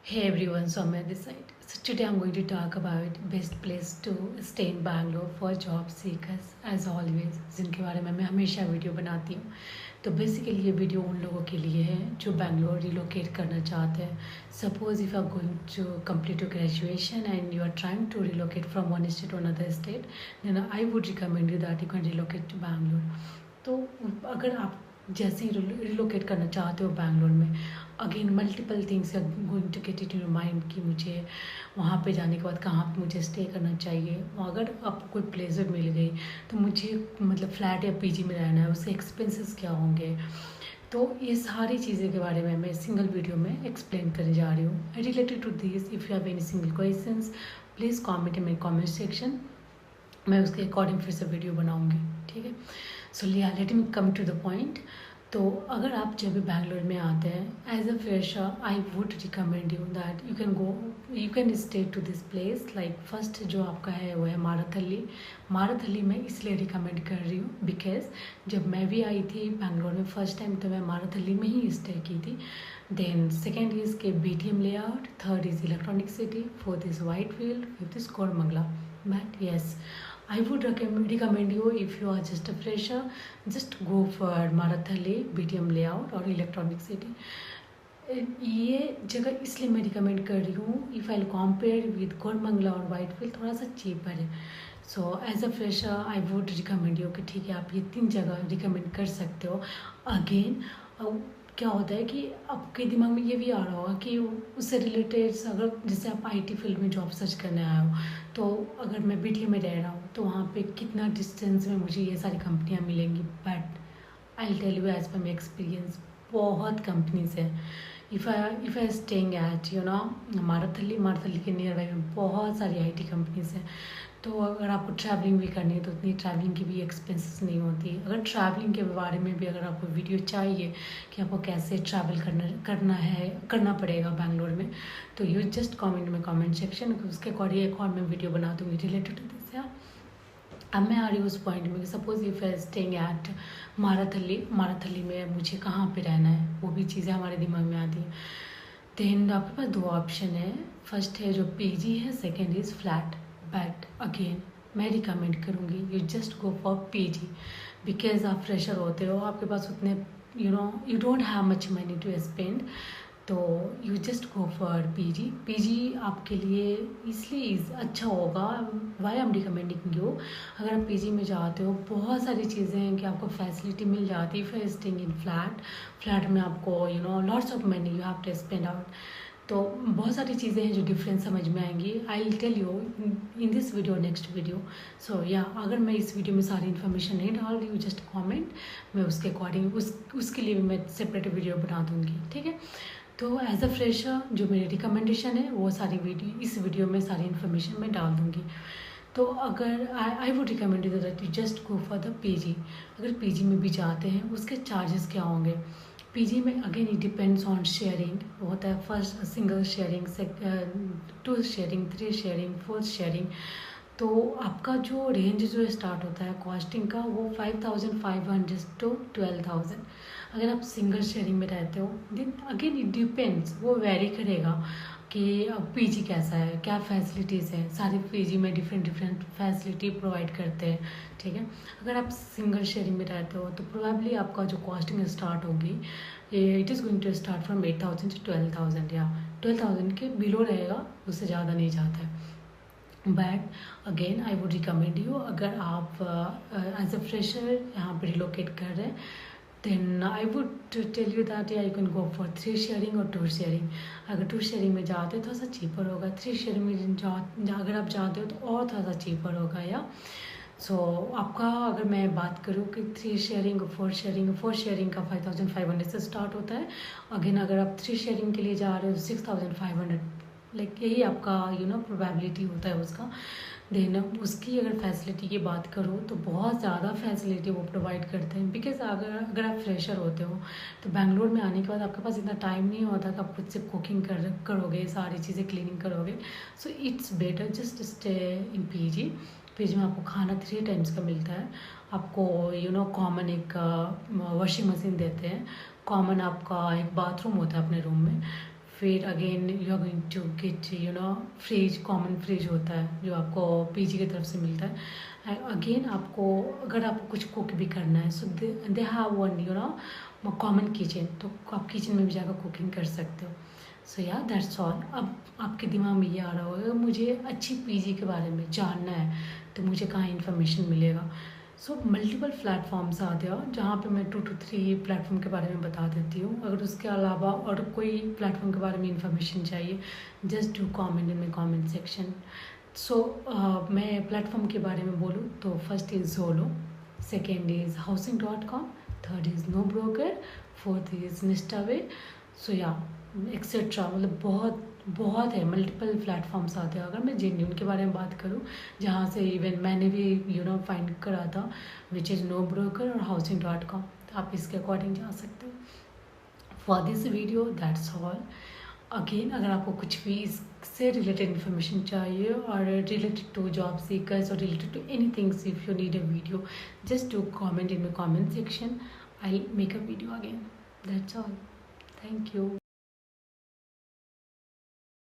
Hey everyone, so I'm at this side. So today I'm going to talk about best place to stay in Bangalore for job seekers as always, जिनके बारे में मैं हमेशा video बनाती हूँ. तो basically ये वीडियो उन लोगों के लिए है जो बैंगलोर रिलोकेट करना चाहते हैं. Suppose if you are going to complete your graduation and you are trying to relocate from one state to another state, then I would recommend you that you can relocate to Bangalore. तो अगर आप जैसे ही relocate करना चाहते हो बैंगलोर में, again multiple things are going to get it in your mind कि मुझे वहाँ पे जाने के बाद कहाँ पे मुझे स्टे करना चाहिए. अगर आपको कोई प्लेस मिल गई तो मुझे मतलब फ्लैट या पीजी में रहना है, उसके एक्सपेंसेस क्या होंगे. तो ये सारी चीज़ें के बारे में मैं सिंगल वीडियो में एक्सप्लेन करने जा रही हूँ. Related to this if you have any single questions please comment in my comment section. मैं उसके अकॉर्डिंग फिर से वीडियो बनाऊँगी. ठीक है. So let me come to the point. तो अगर आप जब भी बैंगलोर में आते हैं as a fresher, I would recommend you that you can stay to this place. Like first जो आपका है वो है माराथली. माराथली मैं इसलिए रिकमेंड कर रही हूँ बिकॉज जब मैं भी आई थी बैंगलोर में फर्स्ट टाइम तो मैं माराथली में ही स्टे की थी. देन सेकेंड इज़ के BTM layout, third is electronic city, fourth is white field, fifth is Koramangala. But yes, I would recommend you if you are just a fresher, just go for Marathali, BTM layout और electronic city. ये जगह इसलिए मैं recommend कर रही हूँ, if I compare with Koramangala और Whitefield थोड़ा सा चीपर है. So as a fresher I would recommend you कि ठीक है आप ये 3 जगह रिकमेंड कर सकते हो. अगेन क्या होता है कि आपके दिमाग में ये भी आ रहा होगा कि उससे रिलेटेड अगर जैसे आप IT फील्ड में जॉब सर्च करने आए हो, तो अगर मैं BTM में रह रहा हूँ तो वहाँ पे कितना डिस्टेंस में मुझे ये सारी कंपनियाँ मिलेंगी. But I tell you as पर माई एक्सपीरियंस, बहुत कंपनीज हैं. If I staying at Marathahalli के नियर बाई में बहुत सारी IT कंपनीज हैं. तो अगर आपको ट्रैवलिंग भी करनी है तो उतनी ट्रैवलिंग की भी एक्सपेंसेस नहीं होती. अगर ट्रैवलिंग के बारे में भी अगर आपको वीडियो चाहिए कि आपको कैसे ट्रैवल करना पड़ेगा बैंगलोर में, तो यू जस्ट कमेंट में कमेंट सेक्शन, उसके अकॉर्डिंग एक और मैं वीडियो बना दूँगी रिलेटेड टू दिस. या अब मैं आ रही हूँ उस पॉइंट में कि suppose if I staying at Marathahalli में मुझे कहाँ पे रहना है, वो भी चीज़ें हमारे दिमाग में आती हैं. देन आपके पास 2 ऑप्शन है. फर्स्ट है जो PG है, second is flat. But again मैं रिकमेंड करूँगी you just go for PG because आप फ्रेशर होते हो, आपके पास उतने you don't have much money to spend. तो you just go for PG आपके लिए इसलिए अच्छा होगा. Why am recommending you. अगर आप PG में जाते हो बहुत सारी चीज़ें हैं कि आपको फैसिलिटी मिल जाती है. फिर स्टेइंग इन फ्लैट में आपको lots of money you have to spend out. तो बहुत सारी चीज़ें हैं जो डिफरेंस समझ में आएंगी. I will tell you in this video next video. So या अगर मैं इस वीडियो में सारी इन्फॉर्मेशन नहीं डाल रही हूँ, जस्ट कमेंट, मैं उसके अकॉर्डिंग उसके लिए भी मैं सेपरेट वीडियो बना दूँगी. ठीक है. तो एज अ फ्रेशर जो मेरी रिकमेंडेशन है वो सारी इस वीडियो में सारी इन्फॉर्मेशन मैं डाल दूँगी. तो अगर आई would recommend you that you just go for the PG. अगर PG में भी जाते हैं उसके चार्जेस क्या होंगे. PG में again it depends on sharing. होता है first single sharing, 2 sharing, 3 sharing, 4 sharing. तो आपका जो रेंज जो स्टार्ट होता है कॉस्टिंग का वो 5,500 to 12,000. अगर आप सिंगल शेयरिंग में रहते हो देन अगेन इट डिपेंड्स, वो वेरी करेगा कि अब PG कैसा है, क्या फैसिलिटीज़ हैं. सारे PG में डिफरेंट फैसिलिटी प्रोवाइड करते हैं. ठीक है. अगर आप सिंगल शेयरिंग में रहते हो तो प्रोबेबली आपका जो कॉस्टिंग स्टार्ट होगी it is going to start from 8,000 to 12,000 या 12,000 के बिलो रहेगा, उससे ज़्यादा नहीं जाता है. But again I would recommend you अगर आप एज अ फ्रेशर यहाँ पर रिलोकेट कर रहे हैं then I would tell you that या you can go for 3 sharing और 2 शेयरिंग. अगर 2 शेयरिंग में जाते हो थोड़ा सा चीपर होगा. 3 शेयरिंग में अगर आप जाते हो तो और थोड़ा सा चीपर होगा. या सो आपका अगर मैं बात करूँ कि 3 शेयरिंग और 4 शेयरिंग का 5,500 से स्टार्ट होता है. अगेन अगर आप 3 शेयरिंग के लिए जा रहे हो 6,500, लाइक यही आपका प्रोबेबिलिटी होता है उसका. देन उसकी अगर फैसिलिटी की बात करूँ तो बहुत ज़्यादा फैसिलिटी वो प्रोवाइड करते हैं. बिकॉज अगर आप फ्रेशर होते हो तो बैंगलोर में आने के बाद आपके पास इतना टाइम नहीं होता कि आप खुद से कुकिंग करोगे, सारी चीज़ें क्लीनिंग करोगे. So it's better just stay in PG में आपको खाना 3 टाइम्स का मिलता है. आपको कॉमन एक वॉशिंग मशीन देते हैं. कॉमन आपका एक बाथरूम होता है अपने रूम में. फिर again you are going to get fridge, common fridge होता है जो आपको पीजी की तरफ से मिलता है। अगेन आपको अगर आपको कुछ कुक भी करना है, so they have one common kitchen, तो आप किचन में भी जाकर कुकिंग कर सकते हो। सो या दैट्स ऑल। अब आपके दिमाग में ये आ रहा होगा मुझे अच्छी पीजी के बारे में जानना है तो मुझे कहाँ इन्फॉर्मेशन मिलेगा। सो मल्टीपल प्लेटफॉर्म्स आते हैं जहाँ पे मैं 2 to 3 प्लेटफॉर्म के बारे में बता देती हूँ। अगर उसके अलावा और कोई प्लेटफॉर्म के बारे में इन्फॉर्मेशन चाहिए, just do comment in my comment section. So मैं प्लेटफॉर्म के बारे में बोलूँ तो first is Zolo, second is housing.com, third is no broker, fourth is Nestaway. So या एक्सेट्रा, मतलब बहुत है, मल्टीपल प्लेटफॉर्म्स आते हैं। अगर मैं जेन्यून के बारे में बात करूँ, जहाँ से इवन मैंने भी फाइंड करा था, विच इज़ नो ब्रोकर और housing.com, तो आप इसके अकॉर्डिंग जा सकते हो। For this video that's all. Again अगर आपको कुछ भी इससे रिलेटेड इन्फॉर्मेशन चाहिए और रिलेटेड टू जॉब सीकर्स और related to anything, if you need a video, just do comment in my comment section, I make a video again. That's all. Thank you.